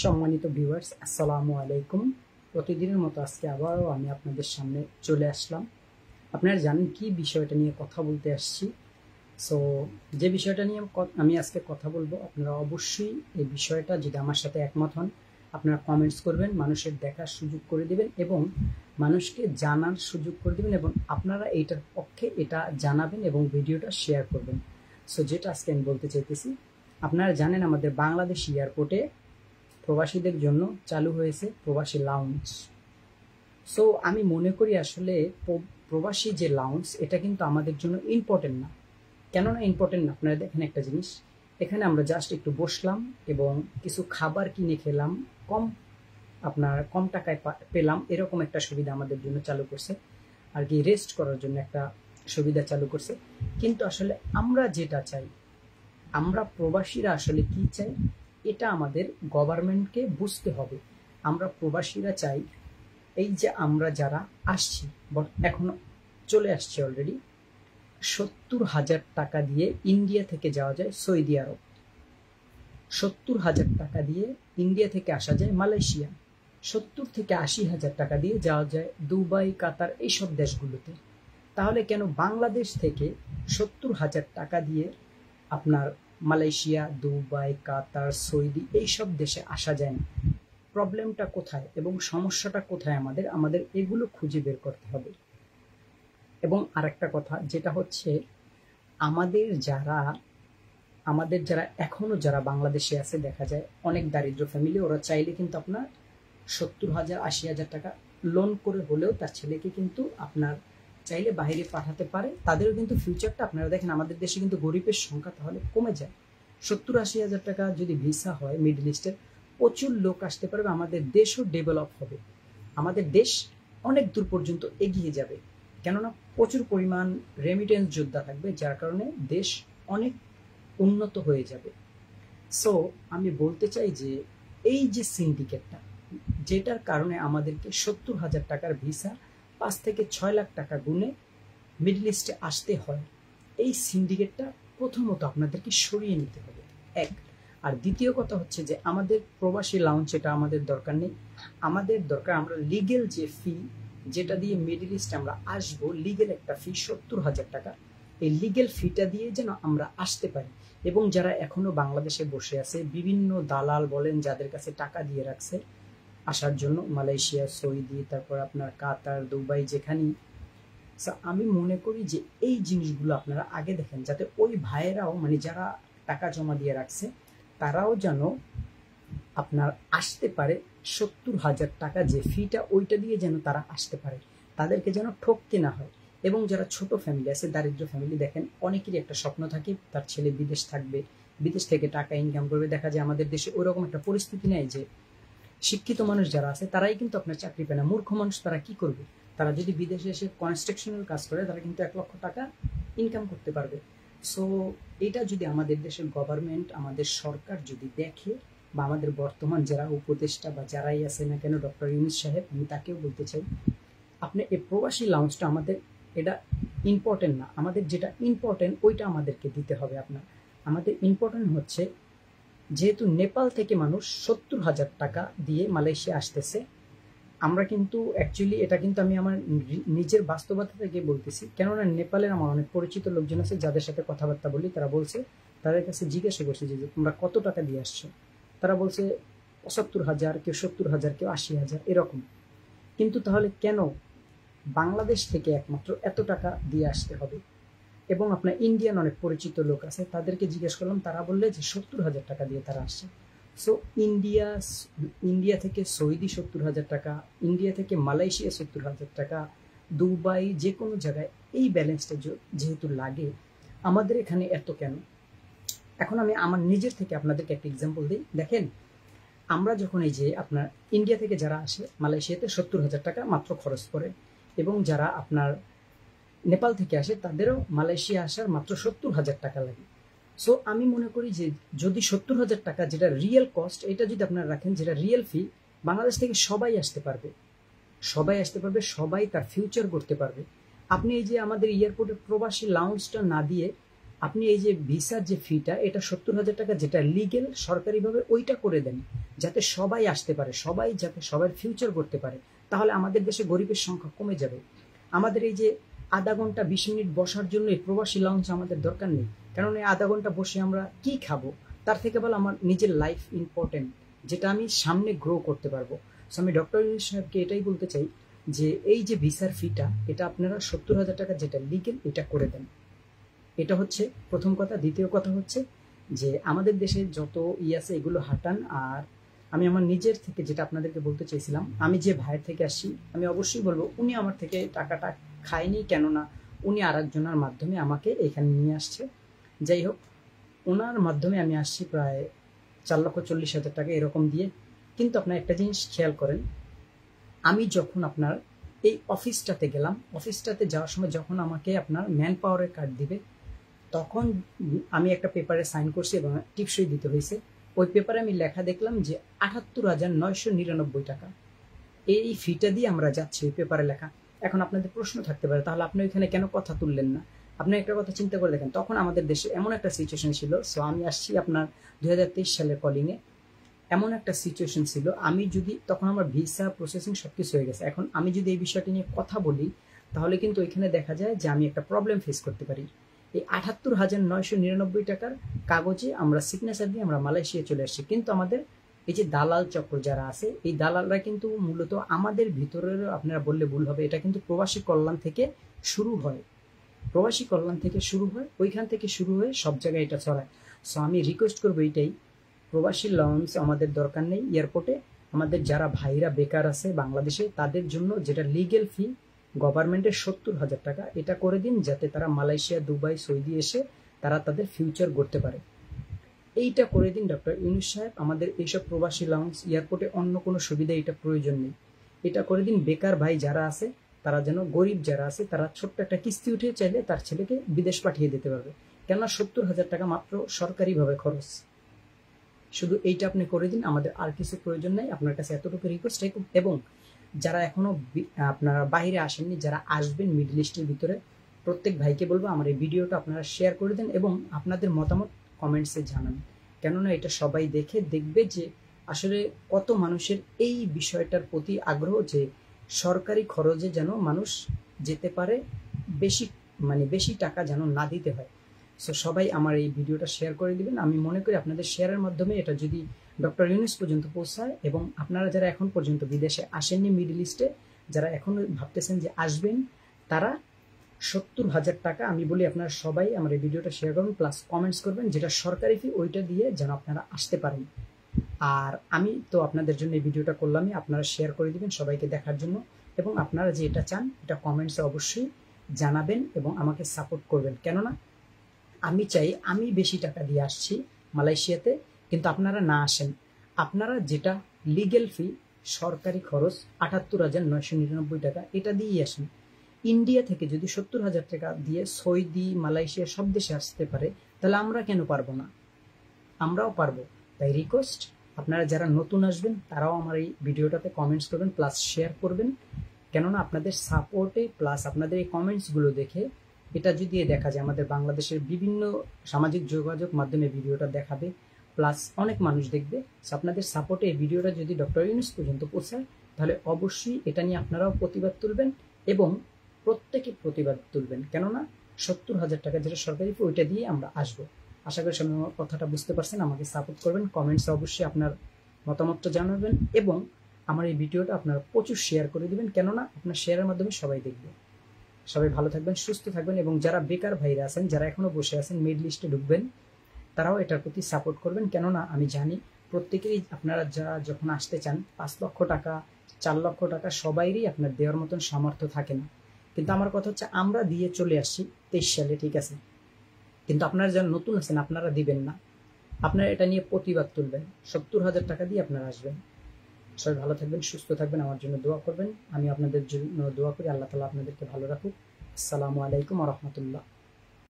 সম্মানিত ভিউয়ার্স, আসসালামু আলাইকুম। প্রতিদিনের মতো আজকে আবারও আমি আপনাদের সামনে চলে আসলাম। আপনারা জানেন কি বিষয়টা নিয়ে কথা বলতে আসছি। সো যে বিষয়টা নিয়ে আমি আজকে কথা বলবো, আপনারা অবশ্যই এই বিষয়টা যদি আমার সাথে একমত হন, আপনারা কমেন্টস করবেন, মানুষের দেখার সুযোগ করে দিবেন এবং মানুষকে জানার সুযোগ করে দিবেন এবং আপনারা এইটার পক্ষে এটা জানাবেন এবং ভিডিওটা শেয়ার করবেন। সো যেটা আজকে আমি বলতে চাইতেছি, আপনারা জানেন আমাদের বাংলাদেশ এয়ারপোর্টে প্রবাসীদের জন্য চালু হয়েছে প্রবাসী লাউঞ্জ। সো আমি মনে করি আসলে প্রবাসী যে লাউঞ্জ, এটা কিন্তু আমাদের জন্য ইম্পর্টেন্ট না। কেননা ইম্পর্টেন্ট না, আপনারা দেখেন একটা জিনিস, এখানে আমরা জাস্ট একটু বসলাম এবং কিছু খাবার কিনে খেলাম, কম টাকায় পেলাম, এরকম একটা সুবিধা আমাদের জন্য চালু করছে আর কি, রেস্ট করার জন্য একটা সুবিধা চালু করছে। কিন্তু আসলে আমরা যেটা চাই, আমরা প্রবাসীরা আসলে কি চাই, এটা আমাদের গভর্নমেন্টকে বুঝতে হবে। আমরা প্রবাসীরা চাই, এই যে আমরা যারা আসছি, এখনো চলে আসছি অলরেডি, 70,000 টাকা দিয়ে ইন্ডিয়া থেকে যাওয়া যায় সৌদি আরব, 70,000 টাকা দিয়ে ইন্ডিয়া থেকে আসা যায় মালয়েশিয়া, 70 থেকে 80,000 টাকা দিয়ে যাওয়া যায় দুবাই, কাতার, এইসব দেশগুলোতে। তাহলে কেন বাংলাদেশ থেকে 70,000 টাকা দিয়ে আপনার মালয়েশিয়া, দুবাই, কাতার, সৌদি এইসব দেশে আসা যায় না? প্রবলেমটা কোথায় এবং সমস্যাটা কোথায়? আমাদের এগুলো খুঁজে বের করতে হবে। এবং আরেকটা কথা যেটা হচ্ছে, আমাদের যারা এখনো যারা বাংলাদেশে আছে, দেখা যায় অনেক দারিদ্র ফ্যামিলি, ওরা চাইলে কিন্তু আপনার 70,000 80,000 টাকা লোন করে হলেও তার ছেলেকে কিন্তু আপনার চাইলে বাইরে পাঠাতে পারে। তাদেরও কিন্তু ফিউচারটা, আপনারা দেখেন আমাদের দেশে কিন্তু গরিবের সংখ্যা তাহলে কমে যায়। 70-80,000 টাকা যদি ভিসা হয় মিডল ইস্টের, প্রচুর লোক আসতে পারবে, আমাদের দেশও ডেভেলপ হবে, আমাদের দেশ অনেক দূর পর্যন্ত এগিয়ে যাবে। কেননা প্রচুর পরিমাণ রেমিটেন্স যোদ্ধা থাকবে, যার কারণে দেশ অনেক উন্নত হয়ে যাবে। সো আমি বলতে চাই যে এই যে সিন্ডিকেটটা, যেটার কারণে আমাদেরকে 70,000 টাকার ভিসা 5 থেকে 6 লাখ টাকা গুনে মিডল ইস্টে আসতে হয়, এই সিন্ডিকেটটা প্রথমত আপনাদেরকে সরিয়ে নিতে হবে, এক। আর দ্বিতীয় কথা হচ্ছে যে আমাদের প্রবাসী লাউঞ্জ, এটা আমাদের দরকার নেই। আমাদের দরকার, আমরা লিগেল যে ফি যেটা দিয়ে মিডল ইস্টে আমরা আসবো, লিগেল একটা ফি 70,000 টাকা, এই লিগেল ফিটা দিয়ে যেন আমরা আসতে পারি। এবং যারা এখনো বাংলাদেশে বসে আছে, বিভিন্ন দালাল বলেন যাদের কাছে টাকা দিয়ে রাখছে আসার জন্য, মালয়েশিয়া, সৌদি, তারপর আপনার কাতার, দুবাই, যেখানেই, আমি মনে করি যে এই জিনিসগুলো আপনারা আগে দেখেন, যাতে ওই ভাইয়েরাও, মানে যারা টাকা জমা দিয়ে রাখছে, তারাও যেন আপনার আসতে পারে। 70,000 টাকা যে ফিটা, ওইটা দিয়ে যেন তারা আসতে পারে, তাদেরকে যেন ঠকতে না হয়। এবং যারা ছোট ফ্যামিলি আছে, দারিদ্র ফ্যামিলি, দেখেন অনেকেরই একটা স্বপ্ন থাকে তার ছেলে বিদেশ থাকবে, বিদেশ থেকে টাকা ইনকাম করবে। দেখা যায় আমাদের দেশে ওইরকম একটা পরিস্থিতি নেই যে শিক্ষিত মানুষ যারা আছে তারাই কিন্তু আপনার চাকরি পায় না। মূর্খ মানুষ তারা কি করবে? তারা যদি বিদেশে এসে কনস্ট্রাকশনের কাজ করে, তারা কিন্তু 1 লক্ষ টাকা ইনকাম করতে পারবে। সো এটা যদি আমাদের দেশের গভর্নমেন্ট, আমাদের সরকার যদি দেখে, বা আমাদের বর্তমান যারা উপদেষ্টা বা যারাই আছে না কেন, ডক্টর ইউনূস সাহেব, আমি তাকেও বলতে চাই, আপনি এই প্রবাসী লাউঞ্জটা, আমাদের এটা ইম্পর্টেন্ট না, আমাদের যেটা ইম্পর্টেন্ট ওইটা আমাদেরকে দিতে হবে। আমাদের ইম্পর্টেন্ট হচ্ছে, যেহেতু নেপাল থেকে মানুষ 70,000 টাকা দিয়ে মালয়েশিয়া আসতেছে, আমরা কিন্তু অ্যাকচুয়ালি এটা কিন্তু আমি আমার নিজের বাস্তবতা থেকে বলতেছি। কেননা নেপালের আমার অনেক পরিচিত লোকজন আছে, যাদের সাথে কথাবার্তা বলি, তারা বলছে, তাদের কাছে জিজ্ঞাসা করছে যে তোমরা কত টাকা দিয়ে আসছো, তারা বলছে 75,000, কেউ 70,000, কেউ 80,000 এরকম। কিন্তু তাহলে কেন বাংলাদেশ থেকে একমাত্র এত টাকা দিয়ে আসতে হবে? এবং আপনার ইন্ডিয়ান অনেক পরিচিত লোক আছে, তাদেরকে জিজ্ঞেস করলাম, তারা বললে যে 70,000 টাকা দিয়ে তারা আসছে। সো ইন্ডিয়া থেকে সৌদি 70,000 টাকা, ইন্ডিয়া থেকে মালয়েশিয়া 70,000 টাকা, দুবাই, যে কোনো জায়গায় এই ব্যালেন্সটা যেহেতু লাগে, আমাদের এখানে এত কেন? এখন আমি আমার নিজের থেকে আপনাদেরকে একটা এক্সাম্পল দিই। দেখেন, আমরা যখন এই যে আপনার ইন্ডিয়া থেকে যারা আসে মালয়েশিয়াতে, 70,000 টাকা মাত্র খরচ করে, এবং যারা আপনার নেপাল থেকে আসে তাদেরও মালয়েশিয়া আসার মাত্র 70,000 টাকা লাগে। সো আমি মনে করি যে যদি 70,000 টাকা যেটা রিয়েল কস্ট, এটা যদি আপনারা রাখেন, যেটা রিয়েল ফি, বাংলাদেশ থেকে সবাই আসতে পারবে, সবাই তার ফিউচার করতে পারবে। আপনি এই যে আমাদের এয়ারপোর্টের প্রবাসী লাউঞ্জটা না দিয়ে আপনি এই যে ভিসার যে ফিটা, এটা 70,000 টাকা যেটা লিগেল সরকারিভাবে ওইটা করে দেন, যাতে সবাই আসতে পারে, সবাই যাতে সবার ফিউচার করতে পারে। তাহলে আমাদের দেশে গরিবের সংখ্যা কমে যাবে। আমাদের এই যে আধা ঘন্টা 20 মিনিট বসার জন্য এই প্রবাসী লাউঞ্জ আমাদের দরকার নেই, কারণ এই আধা ঘন্টা বসে আমরা কি খাবো? তার থেকে ভালো আমার নিজের লাইফ ইম্পর্টেন্ট, যেটা আমি সামনে গ্রো করতে পারবো। সো আমি ডক্টর ইউনূস সাহেবকে এটাই বলতে চাই যে এই যে ভিসার ফিটা, এটা আপনারা 70,000 টাকা যেটা লিগেল এটা করে দেন। এটা হচ্ছে প্রথম কথা। দ্বিতীয় কথা হচ্ছে যে আমাদের দেশে যত আছে এগুলো হাঁটান। আর আমি আমার নিজের থেকে যেটা আপনাদেরকে বলতে চাইছিলাম, আমি যে ভাইয়ের থেকে আসছি, আমি অবশ্যই বলবো উনি আমার থেকে টাকাটা খায়নি, কেননা উনি আর একজনের মাধ্যমে আমাকে এখানে নিয়ে আসছে। যাই হোক, ওনার মাধ্যমে আমি আসছি প্রায় 4,40,000 টাকা এরকম দিয়ে। কিন্তু আপনার একটা জিনিস খেয়াল করেন, আমি যখন আপনার এই অফিসটাতে গেলাম, অফিসটাতে যাওয়ার সময় যখন আমাকে আপনার ম্যান পাওয়ারের কার্ড দিবে, তখন আমি একটা পেপারে সাইন করছি এবং টিপসই দিতে হয়েছে। ওই পেপারে আমি লেখা দেখলাম যে 78,999 টাকা এই ফিটা দিয়ে আমরা যাচ্ছি, ওই পেপারে লেখা। এখন আপনাদের প্রশ্ন থাকতে পারে, তাহলে আপনি ওইখানে কেন কথা তুললেন না? আপনি একটা কথা চিন্তা করে দেখেন, তখন আমাদের দেশে এমন একটা সিচুয়েশন ছিল। সো আমি আসছি আপনার 2023 সালের কলিংয়ে, এমন একটা সিচুয়েশন ছিল, আমি যদি তখন আমার ভিসা প্রসেসিং সবকিছু হয়ে গেছে, এখন আমি যদি এই বিষয়টি নিয়ে কথা বলি, তাহলে কিন্তু ওইখানে দেখা যায় যে আমি একটা প্রবলেম ফেস করতে পারি। এই 78,999 টাকার কাগজে আমরা সিগনেচার দিয়ে আমরা মালয়েশিয়া চলে আসছি। কিন্তু আমাদের এই যে দালাল চক্র যারা আছে, এই দালালরা কিন্তু মূলত আমাদের ভিতরের, আপনারা বললে ভুল হবে, এটা কিন্তু প্রবাসী কল্যাণ থেকে শুরু হয়। প্রবাসী কল্যাণ থেকে শুরু হয়, ওইখান থেকে শুরু হয়ে সব জায়গায় এটা ছড়ায়। সো আমি রিকোয়েস্ট করবো এইটাই, প্রবাসী লঞ্চ আমাদের দরকার নেই এয়ারপোর্টে। আমাদের যারা ভাইরা বেকার আছে বাংলাদেশে, তাদের জন্য যেটা লিগেল ফি গভর্নমেন্টের 70,000 টাকা, এটা করে দিন, যাতে তারা মালয়েশিয়া, দুবাই, সৌদি এসে তারা তাদের ফিউচার গড়তে পারে। এইটা করে দিন ডক্টর ইউনূস সাহেব। আমাদের এইসব প্রবাসী লঞ্চ এয়ারপোর্টে অন্য কোনো সুবিধা এটা প্রয়োজন নেই। এটা করে দিন, বেকার ভাই যারা আছে তারা যেন, গরিব যারা আছে তারা ছোট্ট একটা কিস্তি উঠে চাইলে তার ছেলেকে বিদেশ পাঠিয়ে দিতে পারবে। কেননা 70,000 টাকা মাত্র সরকারিভাবে খরচ। শুধু এইটা আপনি করে দিন, আমাদের আর কিছু প্রয়োজন নাই। আপনার কাছে এতটুকু রিকোয়েস্ট। এবং যারা এখনো আপনারা বাইরে আসেননি, যারা আসবেন মিডল ইস্টের ভিতরে, প্রত্যেক ভাইকে বলবো আমার এই ভিডিওটা আপনারা শেয়ার করে দেন এবং আপনাদের মতামত কমেন্টসে জানান। কেননা এটা সবাই দেখবে যে আসলে কত মানুষের এই বিষয়টার প্রতি আগ্রহ, যে সরকারি খরচে যেন মানুষ যেতে পারে, বেশি টাকা যেন না দিতে হয়। সো সবাই আমার এই ভিডিওটা শেয়ার করে দিবেন। আমি মনে করি আপনাদের শেয়ারের মাধ্যমে এটা যদি ডক্টর ইউনূস পর্যন্ত পৌঁছায়, এবং আপনারা যারা এখন পর্যন্ত বিদেশে আসেননি, মিডল ইস্টে যারা এখনো ভাবতেছেন যে আসবেন, তারা 70,000 টাকা, আমি বলি আপনারা সবাই আমার এই ভিডিওটা শেয়ার করবেন, প্লাস কমেন্টস করবেন, যেটা সরকারি ফি ওইটা দিয়ে যেন আপনারা আসতে পারেন। আর আমি তো আপনাদের জন্য এই ভিডিওটা করলামই, আপনারা শেয়ার করে দিবেন সবাইকে দেখার জন্য। এবং আপনারা যে এটা চান এটা কমেন্টসে অবশ্যই জানাবেন এবং আমাকে সাপোর্ট করবেন। কেননা আমি চাই আমি বেশি টাকা দিয়ে আসছি মালয়েশিয়াতে, কিন্তু আপনারা না আসেন। আপনারা যেটা লিগেল ফি, সরকারি খরচ 78,999 টাকা, এটা দিয়েই আসেন। ইন্ডিয়া থেকে যদি 70,000 টাকা দিয়ে সৌদি, মালয়েশিয়া সব দেশে আসতে পারে, তাহলে আমরা কেন পারবো না? আমরাও পারবো। তাই রিকোয়েস্ট, আপনারা যারা নতুন আসবেন তারাও আমার এই ভিডিওটাতে কমেন্টস করবেন, প্লাস শেয়ার করবেন। কেননা আপনাদের সাপোর্টে, প্লাস আপনাদের এই কমেন্টসগুলো দেখে, এটা যদি দেখা যায় আমাদের বাংলাদেশের বিভিন্ন সামাজিক যোগাযোগ মাধ্যমে ভিডিওটা দেখাবে, প্লাস অনেক মানুষ দেখবে। আপনাদের সাপোর্টে এই ভিডিওটা যদি ডক্টর ইউনূস পর্যন্ত পৌঁছায়, তাহলে অবশ্যই এটা নিয়ে আপনারাও প্রতিবাদ তুলবেন এবং প্রত্যেকে প্রতিবাদ তুলবেন। কেননা 70,000 টাকা যেটা সরকারি, ওইটা দিয়ে আমরা আসবো। আশা করি সবাই আমার কথাটা বুঝতে পারছেন। আমাকে সাপোর্ট করবেন, কমেন্টসে অবশ্যই আপনার মতামতটা জানাবেন এবং আমার এই ভিডিওটা আপনারা প্রচুর শেয়ার করে দিবেন। কেননা আপনার শেয়ারের মাধ্যমে সবাই দেখবে। সবাই ভালো থাকবেন, সুস্থ থাকবেন এবং যারা বেকার ভাইরা আছেন, যারা এখনো বসে আছেন, মিডল ইস্টে ঢুকবেন, তারাও এটার প্রতি সাপোর্ট করবেন। কেননা আমি জানি প্রত্যেকেরই, আপনারা যারা যখন আসতে চান, 5 লক্ষ টাকা, 4 লক্ষ টাকা সবাইরই আপনার দেওয়ার মতন সামর্থ্য থাকে না। কিন্তু আমার কথা হচ্ছে, আমরা দিয়ে চলে আসছি 23 সালে, ঠিক আছে, কিন্তু আপনারা যারা নতুন আছেন আপনারা দিবেন না। আপনারা এটা নিয়ে প্রতিবাদ তুলবেন, 70,000 টাকা দিয়ে আপনারা আসবেন। সবাই ভালো থাকবেন, সুস্থ থাকবেন, আমার জন্য দোয়া করবেন। আমি আপনাদের জন্য দোয়া করি, আল্লাহ তাআলা আপনাদেরকে ভালো রাখুক। আসসালামু আলাইকুম ওয়া রাহমাতুল্লাহ।